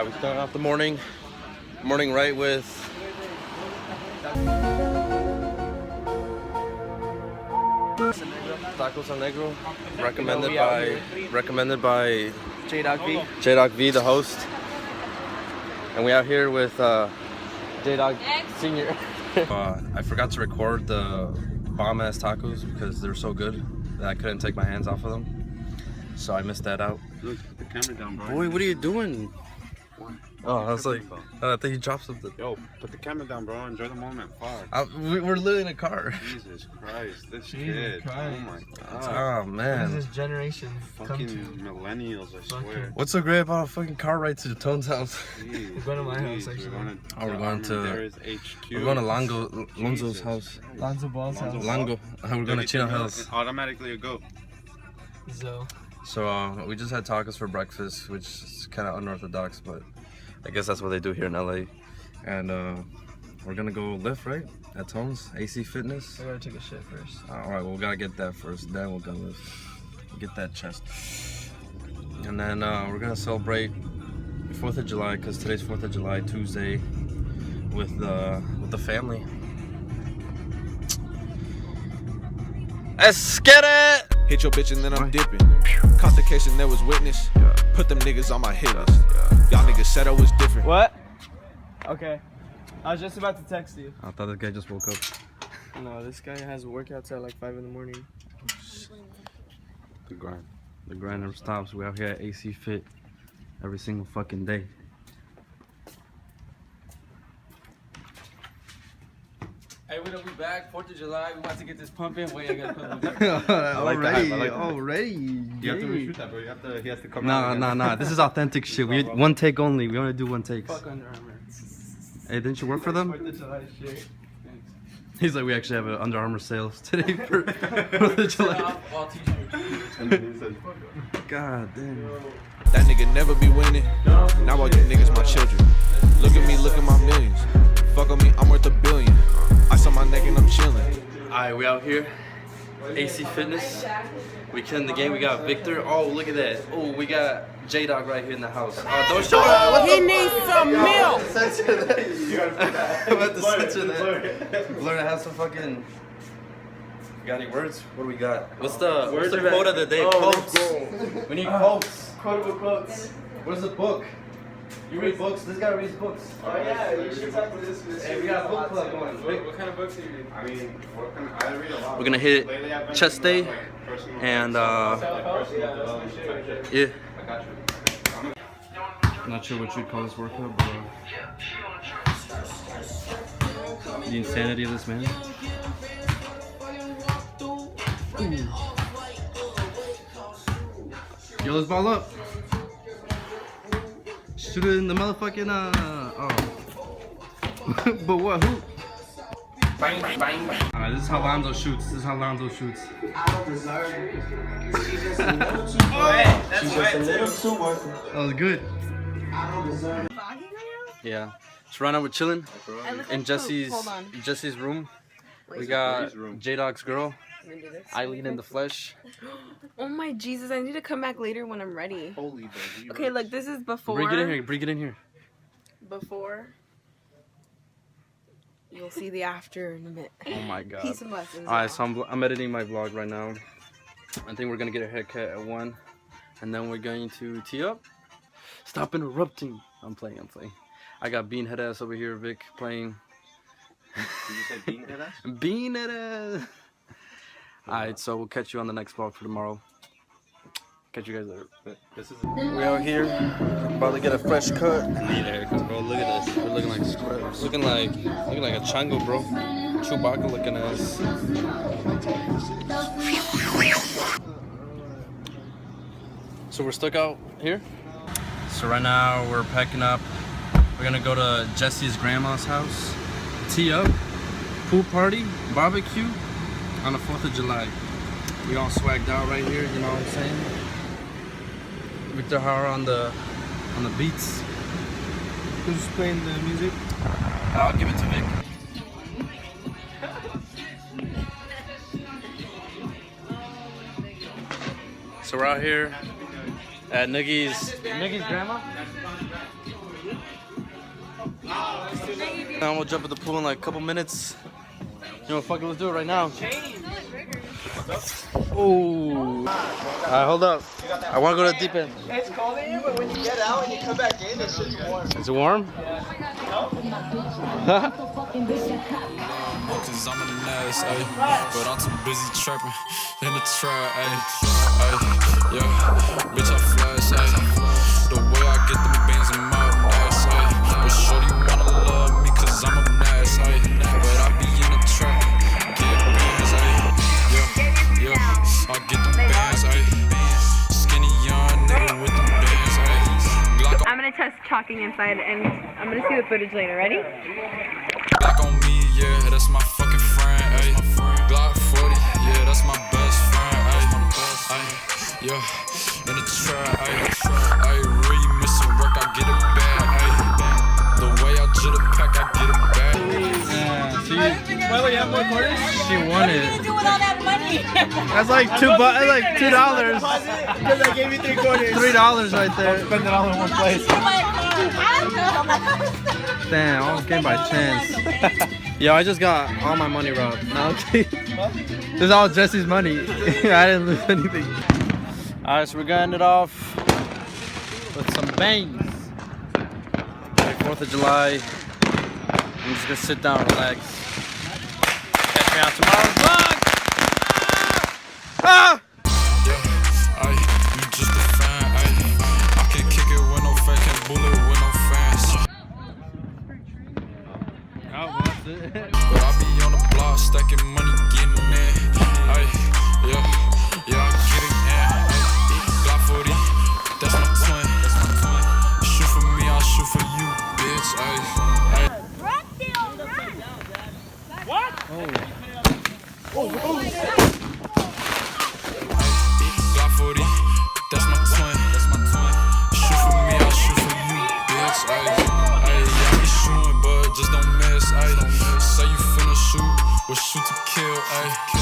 We started off the morning right with Tacos Al Negro, recommended by J-Dog V, the host. And we out here with J-Dog Senior. I forgot to record the bomb-ass tacos because they're so good that I couldn't take my hands off of them. So I missed that out. Look, put the camera down, bro. Boy, what are you doing? What? Oh, I was like, I think he dropped something. Yo, put the camera down, bro. Enjoy the moment. Fuck. We're literally in a car. Jesus Christ, this kid. Oh my god. Oh man. This generation. Fucking millennials, I swear. What's so great about a fucking car ride to Tone's house? Jeez, We're going to my house, actually. We're going to HQ. We're going to Lonzo's house. Lonzo Ball's house. We're going to Chino Hills. Automatically a go. So we just had tacos for breakfast, which is kind of unorthodox, but I guess that's what they do here in LA. And we're gonna go lift, right? At Tone's AC Fitness. I gotta take a shit first. Alright, well, we gotta get that first, then we'll go lift. Get that chest. And then we're gonna celebrate 4th of July, because today's 4th of July, Tuesday, with the family. Let's get it! Hit your bitch and then I'm dipping. Consternation, there was witness. Put them niggas on my hit list. Y'all niggas said I was different. What? Okay. I was just about to text you. I thought this guy just woke up. No, this guy has workouts at like 5 in the morning. The grind. The grind never stops. We're out here at AC Fit every single fucking day. Hey, we're gonna be back. 4th of July. We about to get this pumping. Wait, I gotta put it Already. You have to reshoot that, bro. He has to come out. Nah. This is authentic shit. We one take only. We only do one takes. Fuck Under Armour. Hey, didn't you work for them? 4th of July shit. He's like, we actually have an Under Armour sales today for 4th of July. God damn. That nigga never be winning. Now all you niggas my children. Look at me, look at my millions. Fuck on me, I'm worth $1 billion. Ice on my neck and I'm chilling. Alright, we out here. AC Fitness. We killing the game. We got Victor. Oh, look at that. Oh, we got J-Dog right here in the house. Oh, don't show that. He needs some milk. Censor that. You gotta I'm about to censor that. Blur that has some fucking. You got any words? What do we got? What's the quote of the day? Quotes. We need quotes. Quotable quotes. Where's the book? You read books? This guy reads books. Oh yeah, you should talk to this. Hey, we got a book club going. What kind of books do you read? I mean, I read a lot. We're gonna hit chest day and Yeah. I got you. I'm not sure what you'd call this workout, but the insanity of this man. Yo, let's ball up. Shoot it in the motherfucking oh. But what? Who? Bang, bang, bang, bang. Alright, this is how Lonzo shoots. I don't deserve it. She's just a little too worth it. That was good. I don't deserve it. Yeah. So right now we're chilling in Jesse's room. We got J-Dog's girl, Eileen in the flesh. Oh my Jesus, I need to come back later when I'm ready. Holy baby. Okay, look, this is before. Bring it in here. Bring it in here. Before. You'll see the after in a bit. Oh my God. Peace and blessings. Alright, so I'm editing my vlog right now. I think we're gonna get a haircut at 1, and then we're going to tee up. Stop interrupting. I'm playing. I got Bean Head Ass over here, Vic, playing. Did you say Bean Head Ass? Bean Head Ass. Alright, so we'll catch you on the next vlog for tomorrow. Catch you guys later. We out here, about to get a fresh cut. Bro, look at this. We're looking like scrubs. Looking like a chango, bro. Chewbacca looking ass. So we're stuck out here. So right now we're packing up. We're gonna go to Jesse's grandma's house, tee up, pool party, barbecue on the 4th of July. We all swagged out right here, you know what I'm saying? Victor Hara on the beats. Who's playing the music? I'll give it to Vic. So we're out here at Nugey's grandma. Now we'll jump in the pool in like a couple minutes. You know, fuck it, let's do it right now. Oh. Alright, hold up. I want to go to the deep end. It's cold in here, but when you get out and you come back in, it's just warm. Is it warm? Cause I'm in the ass, ayy. But I'm too busy trapping in the trap, ayy. Yeah, bitch, I flash, ayy. The way I get them bands in my ass, ayy. But shorty wanna love me cause I'm a ass, ayy. But I be in the trap, get bands, ayy. Yeah, I get them bands, ayy. Skinny young nigga with them bands, ayy. I'm gonna test chalking inside and I'm gonna see the footage later. Ready? Glock on me, yeah, that's my fucking friend, ayy. Glock 40, yeah, that's my best friend, ayy. Yeah, in the trap, ayy. Ayy, really missing work, I get it back, ayy. The way I jitter pack, I get it back. Why would you have more quarters? She won it. What are you gonna do with all that money? That's like $2. That's like $2. Because I gave you 3 quarters. $3 right there. Spend it all in one place. Damn, I almost came by chance. Yo, I just got all my money robbed. No, okay. This is all Jesse's money. I didn't lose anything. Alright, so we're gonna end it off with some bangs. Like 4th of July. I'm just gonna sit down and relax. Catch me out tomorrow's vlog! Ah! Yeah, ayy, you just a fan, ayy. I can kick it with no fake, can't bullet with no fans. But I be on the block, stacking money, getting in. Ayy, yeah, I get it in. Glock 40, that's my twin. Shoot for me, I'll shoot for you, bitch. Ayy. What? Glock 40, that's my twin. Shoot for me, I'll shoot for you, bitch. Ayy, I be shooting, but just don't miss. Ayy, say you finna shoot, we'll shoot to kill. Ayy.